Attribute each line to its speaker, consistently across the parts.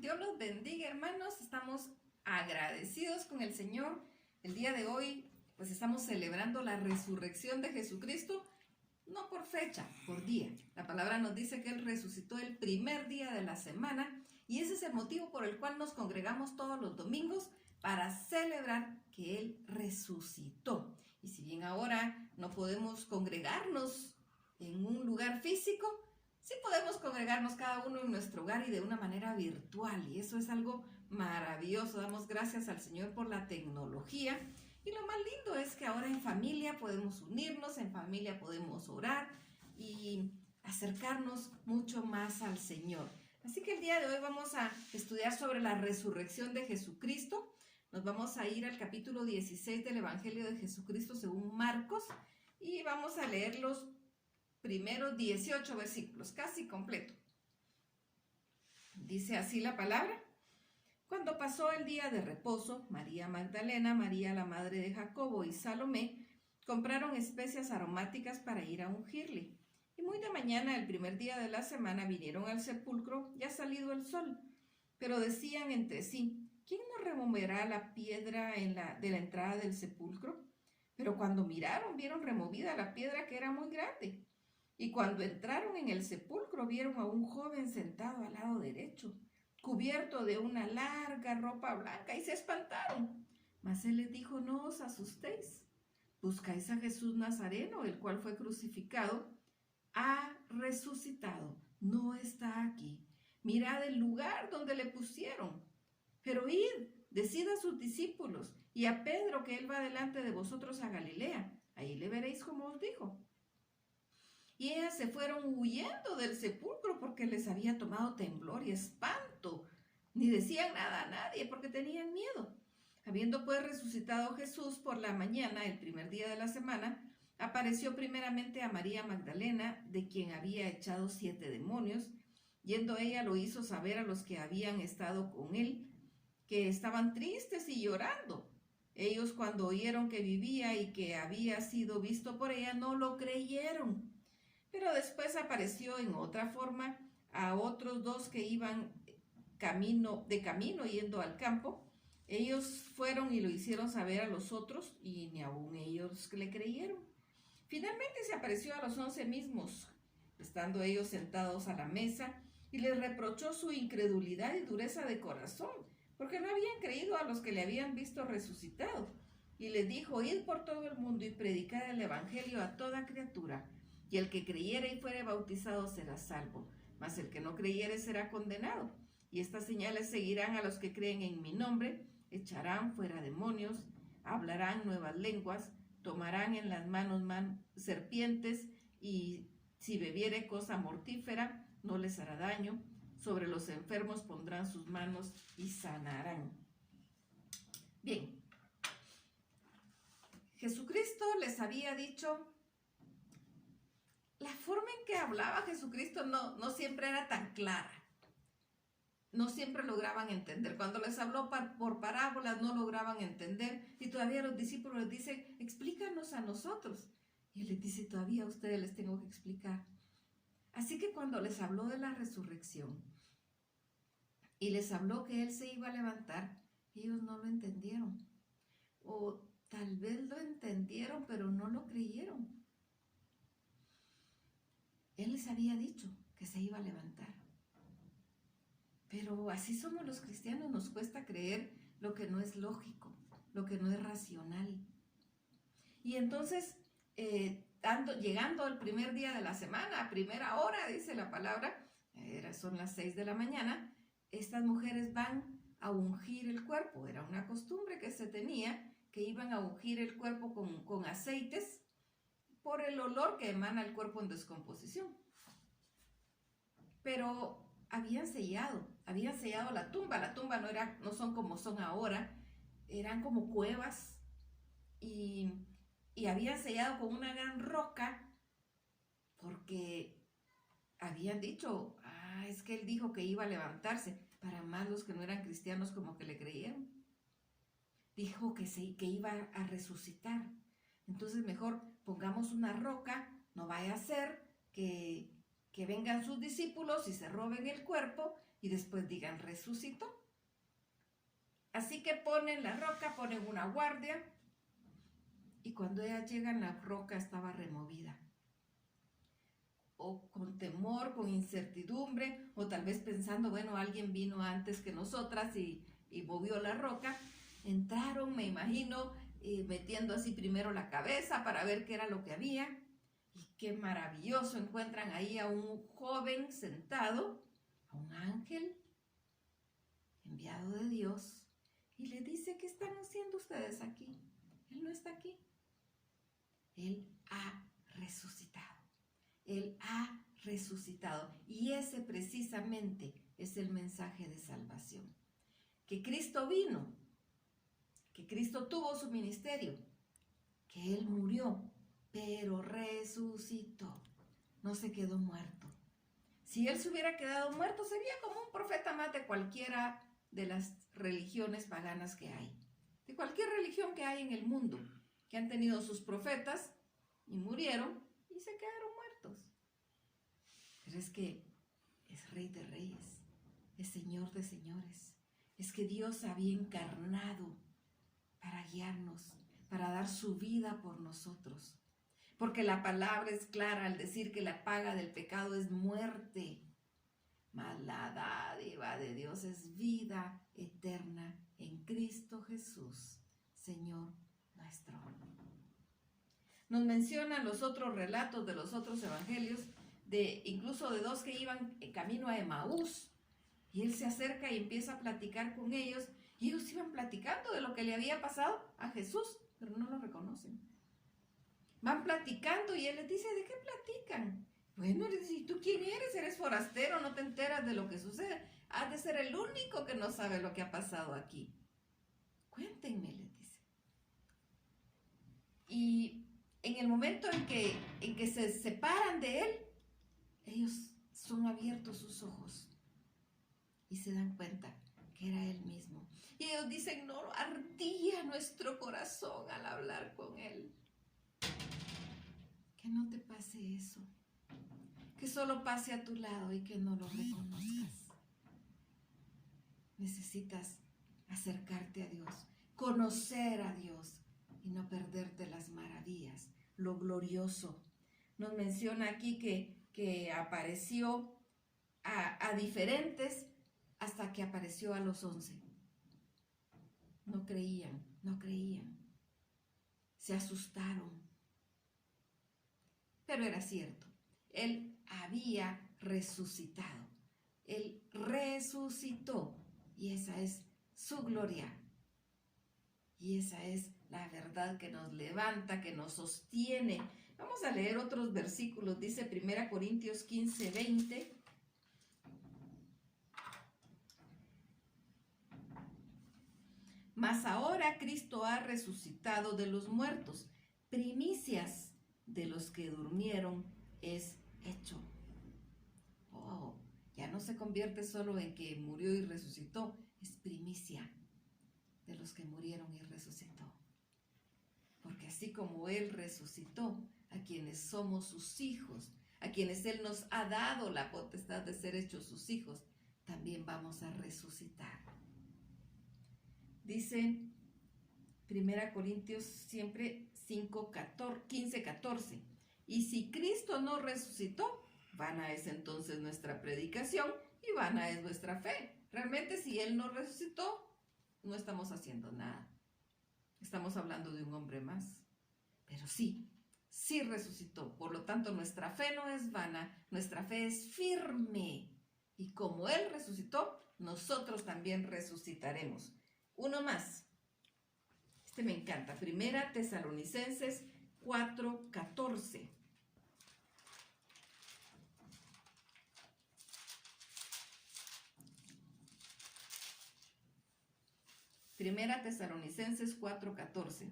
Speaker 1: Dios los bendiga, hermanos. Estamos agradecidos con el Señor. El día de hoy, pues estamos celebrando la resurrección de Jesucristo, no por fecha, por día. La palabra nos dice que Él resucitó el primer día de la semana y ese es el motivo por el cual nos congregamos todos los domingos para celebrar que Él resucitó. Y si bien ahora no podemos congregarnos en un lugar físico, sí podemos congregarnos cada uno en nuestro hogar y de una manera virtual, y eso es algo maravilloso. Damos gracias al Señor por la tecnología, y lo más lindo es que ahora en familia podemos unirnos, en familia podemos orar y acercarnos mucho más al Señor. Así que el día de hoy vamos a estudiar sobre la resurrección de Jesucristo. Nos vamos a ir al capítulo 16 del Evangelio de Jesucristo según Marcos y vamos a leer los primeros 18 versículos, casi completo. Dice así la palabra: Cuando pasó el día de reposo, María Magdalena, María la madre de Jacobo y Salomé compraron especias aromáticas para ir a ungirle. Y muy de mañana, el primer día de la semana, vinieron al sepulcro ya salido el sol. Pero decían entre sí: ¿quién nos removerá la piedra de la entrada del sepulcro? Pero cuando miraron, vieron removida la piedra, que era muy grande. Y cuando entraron en el sepulcro, vieron a un joven sentado al lado derecho, cubierto de una larga ropa blanca, y se espantaron. Mas él les dijo: no os asustéis, buscáis a Jesús Nazareno, el cual fue crucificado. Ha resucitado, no está aquí. Mirad el lugar donde le pusieron. Pero id, decid a sus discípulos y a Pedro que él va delante de vosotros a Galilea. Ahí le veréis como os dijo. Y ellas se fueron huyendo del sepulcro porque les había tomado temblor y espanto. Ni decían nada a nadie porque tenían miedo. Habiendo pues resucitado Jesús por la mañana, el primer día de la semana, apareció primeramente a María Magdalena, de quien había echado 7 demonios. Yendo ella lo hizo saber a los que habían estado con él, que estaban tristes y llorando. Ellos, cuando oyeron que vivía y que había sido visto por ella, no lo creyeron. Pero después apareció en otra forma a otros 2 que iban de camino yendo al campo. Ellos fueron y lo hicieron saber a los otros y ni aun ellos le creyeron. Finalmente se apareció a los 11 mismos, estando ellos sentados a la mesa, y les reprochó su incredulidad y dureza de corazón, porque no habían creído a los que le habían visto resucitado. Y les dijo: id por todo el mundo y predicad el evangelio a toda criatura. Y el que creyere y fuere bautizado será salvo, mas el que no creyere será condenado. Y estas señales seguirán a los que creen en mi nombre: echarán fuera demonios, hablarán nuevas lenguas, tomarán en las manos serpientes, y si bebiere cosa mortífera no les hará daño. Sobre los enfermos pondrán sus manos y sanarán. Bien, Jesucristo les había dicho. La forma en que hablaba Jesucristo no siempre era tan clara. No siempre lograban entender. Cuando les habló por parábolas no lograban entender. Y todavía los discípulos les dicen: explícanos a nosotros. Y él les dice: todavía a ustedes les tengo que explicar. Así que cuando les habló de la resurrección y les habló que él se iba a levantar, ellos no lo entendieron. O tal vez lo entendieron, pero no lo creyeron. Él les había dicho que se iba a levantar. Pero así somos los cristianos, nos cuesta creer lo que no es lógico, lo que no es racional. Y entonces, llegando el primer día de la semana, a primera hora, dice la palabra, son las 6 de la mañana, estas mujeres van a ungir el cuerpo. Era una costumbre que se tenía, que iban a ungir el cuerpo con aceites, por el olor que emana el cuerpo en descomposición. Pero habían sellado la tumba. La tumba no son como son ahora, eran como cuevas, y habían sellado con una gran roca, porque habían dicho: es que él dijo que iba a levantarse. Para más los que no eran cristianos, como que le creyeron. Dijo que iba a resucitar. Entonces mejor pongamos una roca, no vaya a ser que que vengan sus discípulos y se roben el cuerpo y después digan resucitó. Así que ponen la roca, ponen una guardia y cuando ellas llegan la roca estaba removida. O con temor, con incertidumbre, o tal vez pensando, bueno, alguien vino antes que nosotras y movió la roca. Entraron, me imagino, metiendo así primero la cabeza para ver qué era lo que había. Y qué maravilloso, encuentran ahí a un joven sentado, a un ángel enviado de Dios, y le dice, ¿qué están haciendo ustedes aquí? Él no está aquí. Él ha resucitado. Él ha resucitado. Y ese precisamente es el mensaje de salvación. Que Cristo vino, que Cristo tuvo su ministerio, que Él murió, pero resucitó. No se quedó muerto. Si Él se hubiera quedado muerto, sería como un profeta más de cualquiera de las religiones paganas que hay. De cualquier religión que hay en el mundo, que han tenido sus profetas y murieron y se quedaron muertos. Pero es que es Rey de Reyes, es Señor de Señores. Es que Dios había encarnado para guiarnos, para dar su vida por nosotros. Porque la palabra es clara al decir que la paga del pecado es muerte, mas la dádiva de Dios es vida eterna en Cristo Jesús, Señor nuestro. Nos mencionan los otros relatos de los otros evangelios, incluso de dos que iban en camino a Emaús, y él se acerca y empieza a platicar con ellos, y ellos iban platicando de lo que le había pasado a Jesús, pero no lo reconocen. Van platicando y él les dice, ¿de qué platican? Bueno, les dice, ¿y tú quién eres? Eres forastero, no te enteras de lo que sucede. Has de ser el único que no sabe lo que ha pasado aquí. Cuéntenme, les dice. Y en el momento en que se separan de él, ellos son abiertos sus ojos y se dan cuenta que era él mismo. Y ellos dicen, no, ardía nuestro corazón al hablar con él. Que no te pase eso. Que solo pase a tu lado y que no lo reconozcas. Necesitas acercarte a Dios, conocer a Dios y no perderte las maravillas, lo glorioso. Nos menciona aquí que apareció a diferentes hasta que apareció a los 11. No creían. Se asustaron. Pero era cierto, Él había resucitado. Él resucitó y esa es su gloria. Y esa es la verdad que nos levanta, que nos sostiene. Vamos a leer otros versículos. Dice 1 Corintios 15, 20. Mas ahora Cristo ha resucitado de los muertos, primicias de los que durmieron es hecho. Oh, ya no se convierte solo en que murió y resucitó, es primicia de los que murieron y resucitó. Porque así como Él resucitó, a quienes somos sus hijos, a quienes Él nos ha dado la potestad de ser hechos sus hijos, también vamos a resucitar. Dice 1 Corintios siempre 15, 14. Y si Cristo no resucitó, vana es entonces nuestra predicación y vana es nuestra fe. Realmente si Él no resucitó, no estamos haciendo nada. Estamos hablando de un hombre más. Pero sí resucitó. Por lo tanto, nuestra fe no es vana, nuestra fe es firme. Y como Él resucitó, nosotros también resucitaremos. Uno más. Este me encanta. 1 Tesalonicenses 4:14. Primera Tesalonicenses 4:14.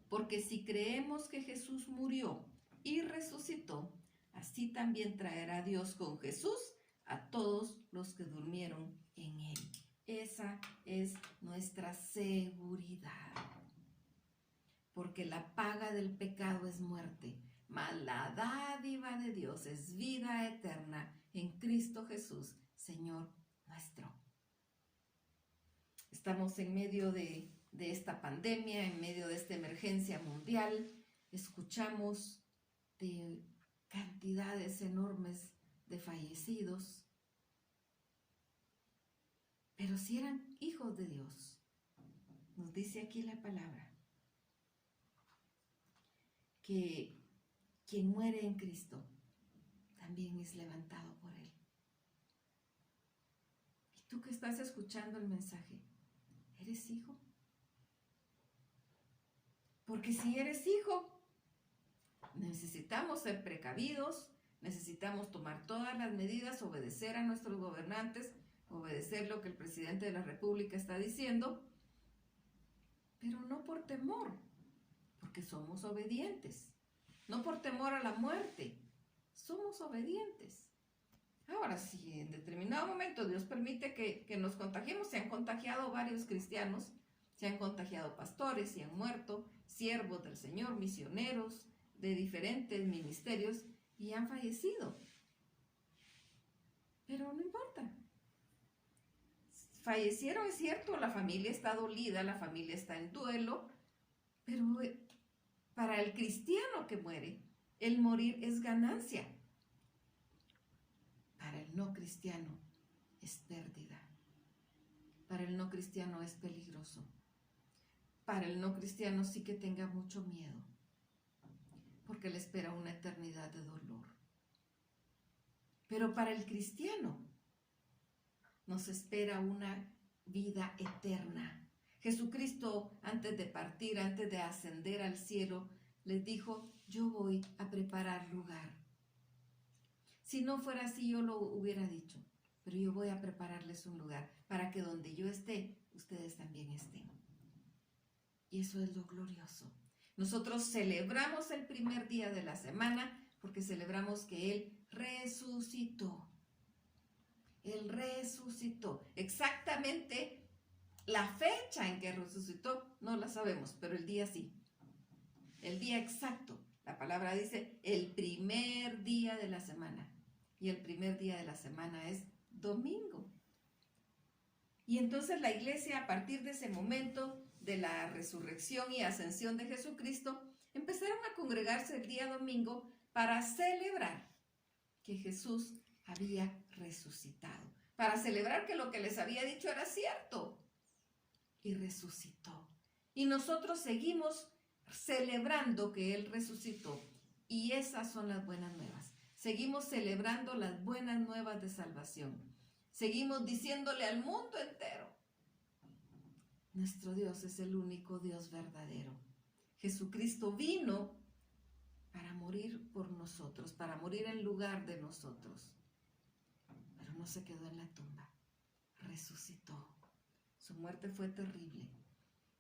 Speaker 1: Porque si creemos que Jesús murió y resucitó, así también traerá Dios con Jesús a todos los que durmieron en Él. Esa es nuestra seguridad. Porque la paga del pecado es muerte, mas la dádiva de Dios es vida eterna en Cristo Jesús, Señor nuestro. Estamos en medio de esta pandemia, en medio de esta emergencia mundial. Escuchamos de cantidades enormes de fallecidos. Pero si eran hijos de Dios, nos dice aquí la palabra, que quien muere en Cristo también es levantado por Él. Y tú que estás escuchando el mensaje, ¿eres hijo? Porque si eres hijo, necesitamos ser precavidos, necesitamos tomar todas las medidas, obedecer a nuestros gobernantes, obedecer lo que el presidente de la República está diciendo, pero no por temor, porque somos obedientes. No por temor a la muerte, somos obedientes. Ahora, si en determinado momento Dios permite que nos contagiemos, se han contagiado varios cristianos, se han contagiado pastores, se han muerto, siervos del Señor, misioneros de diferentes ministerios y han fallecido. Pero no importa. Fallecieron, es cierto, la familia está dolida, la familia está en duelo, pero para el cristiano que muere, el morir es ganancia. Para el no cristiano es pérdida. Para el no cristiano es peligroso. Para el no cristiano sí que tenga mucho miedo, porque le espera una eternidad de dolor. Pero para el cristiano nos espera una vida eterna. Jesucristo, antes de partir, antes de ascender al cielo, les dijo, yo voy a preparar lugar. Si no fuera así, yo lo hubiera dicho, pero yo voy a prepararles un lugar para que donde yo esté, ustedes también estén. Y eso es lo glorioso. Nosotros celebramos el primer día de la semana porque celebramos que Él resucitó. Él resucitó. Exactamente la fecha en que resucitó no la sabemos, pero el día sí. El día exacto. La palabra dice el primer día de la semana. Y el primer día de la semana es domingo. Y entonces la iglesia, a partir de ese momento de la resurrección y ascensión de Jesucristo, empezaron a congregarse el día domingo para celebrar que Jesús había resucitado, para celebrar que lo que les había dicho era cierto, y resucitó. Y nosotros seguimos celebrando que Él resucitó, y esas son las buenas nuevas. Seguimos celebrando las buenas nuevas de salvación. Seguimos diciéndole al mundo entero, nuestro Dios es el único Dios verdadero. Jesucristo vino para morir por nosotros, para morir en lugar de nosotros. Pero no se quedó en la tumba, resucitó. Su muerte fue terrible.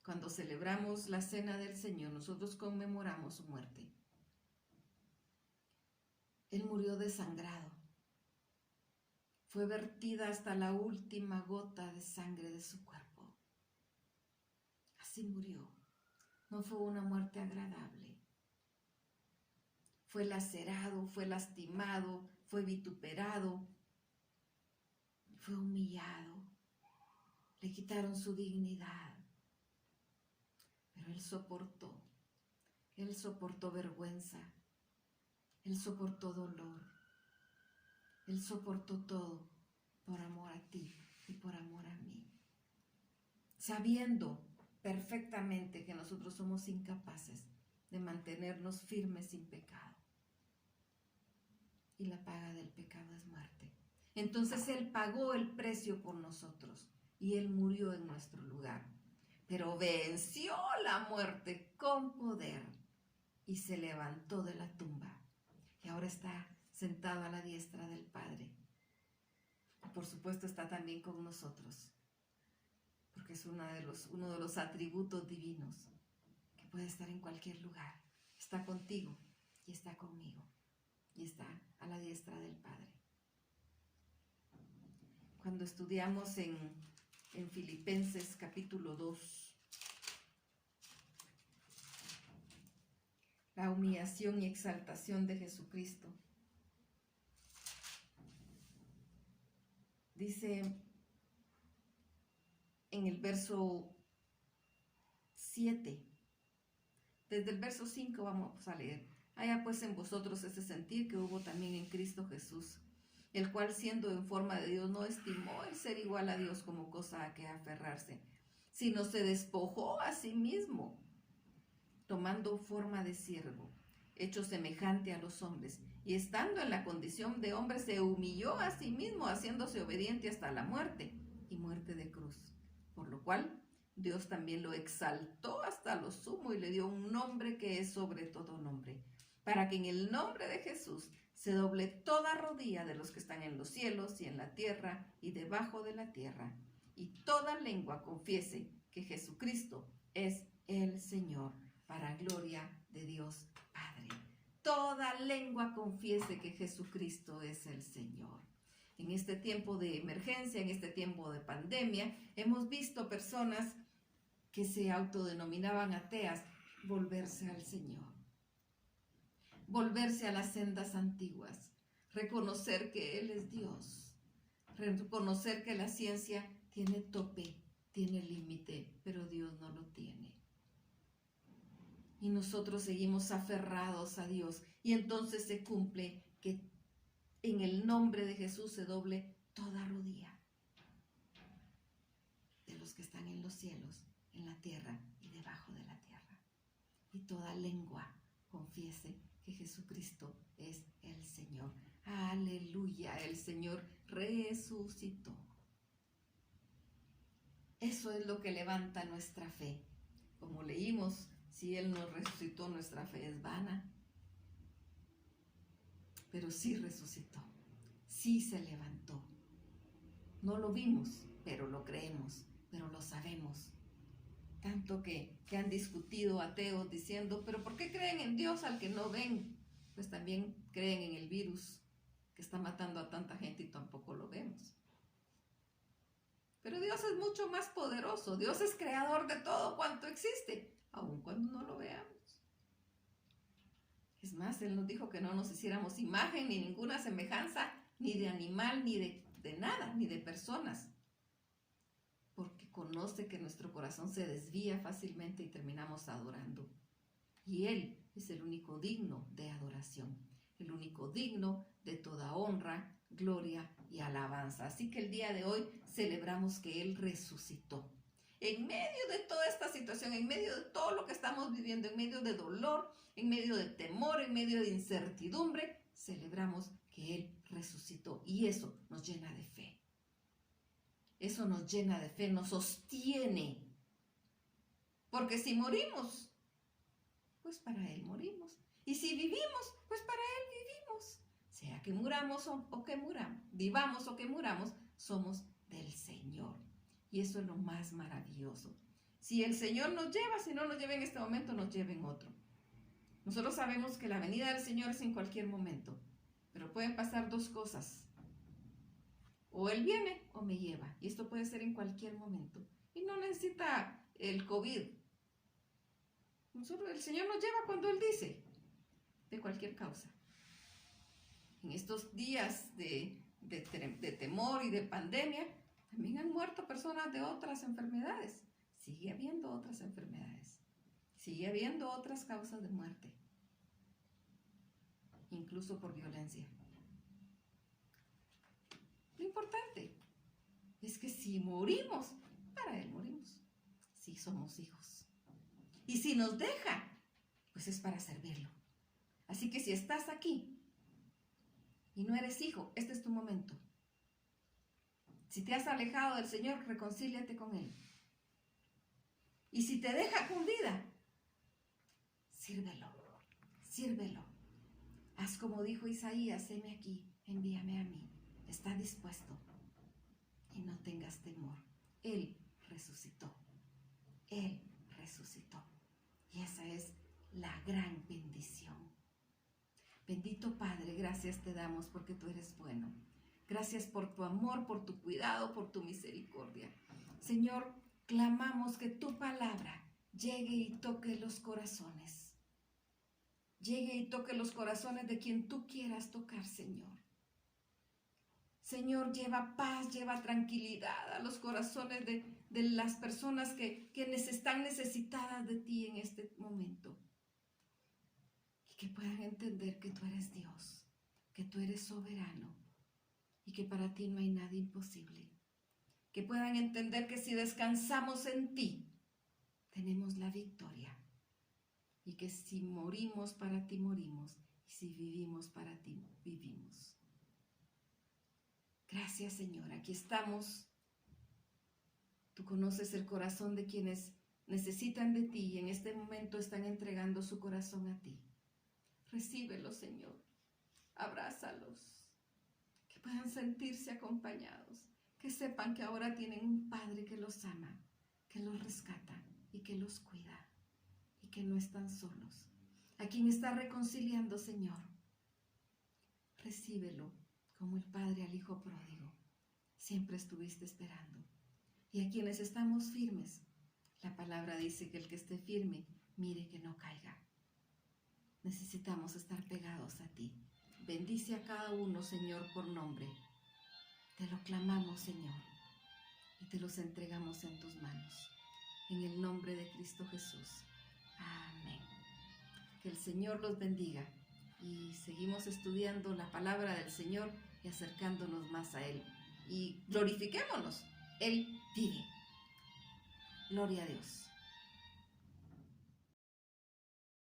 Speaker 1: Cuando celebramos la cena del Señor, nosotros conmemoramos su muerte. Él murió desangrado. Fue vertida hasta la última gota de sangre de su cuerpo. Así murió. No fue una muerte agradable. Fue lacerado, fue lastimado, fue vituperado, fue humillado. Le quitaron su dignidad. Pero Él soportó. Él soportó vergüenza. Él soportó dolor. Él soportó todo por amor a ti y por amor a mí. Sabiendo perfectamente que nosotros somos incapaces de mantenernos firmes sin pecado. Y la paga del pecado es muerte. Entonces Él pagó el precio por nosotros y Él murió en nuestro lugar. Pero venció la muerte con poder y se levantó de la tumba. Y ahora está sentado a la diestra del Padre. Y por supuesto está también con nosotros, porque es uno de los atributos divinos, que puede estar en cualquier lugar. Está contigo y está conmigo y está a la diestra del Padre. Cuando estudiamos en Filipenses capítulo 2, la humillación y exaltación de Jesucristo. Dice en el verso 7, desde el verso 5 vamos a leer. Haya pues en vosotros ese sentir que hubo también en Cristo Jesús, el cual siendo en forma de Dios no estimó el ser igual a Dios como cosa a que aferrarse, sino se despojó a sí mismo, tomando forma de siervo, hecho semejante a los hombres, y estando en la condición de hombre se humilló a sí mismo, haciéndose obediente hasta la muerte, y muerte de cruz. Por lo cual Dios también lo exaltó hasta lo sumo y le dio un nombre que es sobre todo nombre, para que en el nombre de Jesús se doble toda rodilla de los que están en los cielos y en la tierra y debajo de la tierra, y toda lengua confiese que Jesucristo es el Señor, para gloria de Dios Padre. Toda lengua confiese que Jesucristo es el Señor. En este tiempo de emergencia, en este tiempo de pandemia, hemos visto personas que se autodenominaban ateas volverse al Señor, volverse a las sendas antiguas, reconocer que Él es Dios, reconocer que la ciencia tiene tope, tiene límite, pero Dios no lo tiene. Y nosotros seguimos aferrados a Dios, y entonces se cumple que en el nombre de Jesús se doble toda rodilla de los que están en los cielos, en la tierra y debajo de la tierra, y toda lengua confiese que Jesucristo es el Señor. Aleluya, el Señor resucitó. Eso es lo que levanta nuestra fe. Como leímos, si Él no resucitó, nuestra fe es vana. Pero sí resucitó, sí se levantó. No lo vimos, pero lo creemos, pero lo sabemos. Tanto que han discutido ateos diciendo, pero ¿por qué creen en Dios al que no ven? Pues también creen en el virus que está matando a tanta gente y tampoco lo vemos. Pero Dios es mucho más poderoso. Dios es creador de todo cuanto existe, aun cuando no lo veamos. Es más, Él nos dijo que no nos hiciéramos imagen ni ninguna semejanza, ni de animal, ni de nada, ni de personas. Porque conoce que nuestro corazón se desvía fácilmente y terminamos adorando. Y Él es el único digno de adoración, el único digno de toda honra, gloria y alabanza. Así que el día de hoy celebramos que Él resucitó. En medio de toda esta situación, en medio de todo lo que estamos viviendo, en medio de dolor, en medio de temor, en medio de incertidumbre, celebramos que Él resucitó. Y eso nos llena de fe. Eso nos llena de fe, nos sostiene. Porque si morimos, pues para Él morimos. Y si vivimos, pues para Él vivimos. Sea que muramos o que muramos, vivamos o que muramos, somos del Señor. Y eso es lo más maravilloso. Si el Señor nos lleva, si no nos lleva en este momento, nos lleva en otro. Nosotros sabemos que la venida del Señor es en cualquier momento, pero pueden pasar dos cosas. O Él viene o me lleva. Y esto puede ser en cualquier momento. Y no necesita el COVID. El Señor nos lleva cuando Él dice, de cualquier causa. En estos días de temor y de pandemia, también han muerto personas de otras enfermedades. Sigue habiendo otras enfermedades. Sigue habiendo otras causas de muerte. Incluso por violencia. Lo importante es que si morimos, para Él morimos. Si somos hijos. Y si nos deja, pues es para servirlo. Así que si estás aquí y no eres hijo, este es tu momento. Si te has alejado del Señor, reconcíliate con Él. Y si te deja con vida, sírvelo, sírvelo. Haz como dijo Isaías, heme aquí, envíame a mí. Está dispuesto y no tengas temor. Él resucitó. Él resucitó. Y esa es la gran bendición. Bendito Padre, gracias te damos porque tú eres bueno. Gracias por tu amor, por tu cuidado, por tu misericordia. Señor, clamamos que tu palabra llegue y toque los corazones. llegue y toque los corazones de quien tú quieras tocar, Señor. Señor, lleva paz, lleva tranquilidad a los corazones de las personas que están necesitadas de ti en este momento. Y que puedan entender que tú eres Dios, que tú eres soberano y que para ti no hay nada imposible. Que puedan entender que si descansamos en ti, tenemos la victoria. Y que si morimos, para ti morimos. Y si vivimos, para ti vivimos. Gracias, Señor. Aquí estamos. Tú conoces el corazón de quienes necesitan de ti y en este momento están entregando su corazón a ti. Recíbelos, Señor. Abrázalos. Que puedan sentirse acompañados. Que sepan que ahora tienen un Padre que los ama, que los rescata y que los cuida. Y que no están solos. A quien está reconciliando, Señor, recíbelo como el Padre al Hijo pródigo. Siempre estuviste esperando. Y a quienes estamos firmes, la palabra dice que el que esté firme, mire que no caiga. Necesitamos estar pegados a ti. Bendice a cada uno, Señor, por nombre. Te lo clamamos, Señor, y te los entregamos en tus manos. En el nombre de Cristo Jesús. Amén. Que el Señor los bendiga y seguimos estudiando la palabra del Señor y acercándonos más a Él. Y glorifiquémonos. Él vive. Gloria a Dios.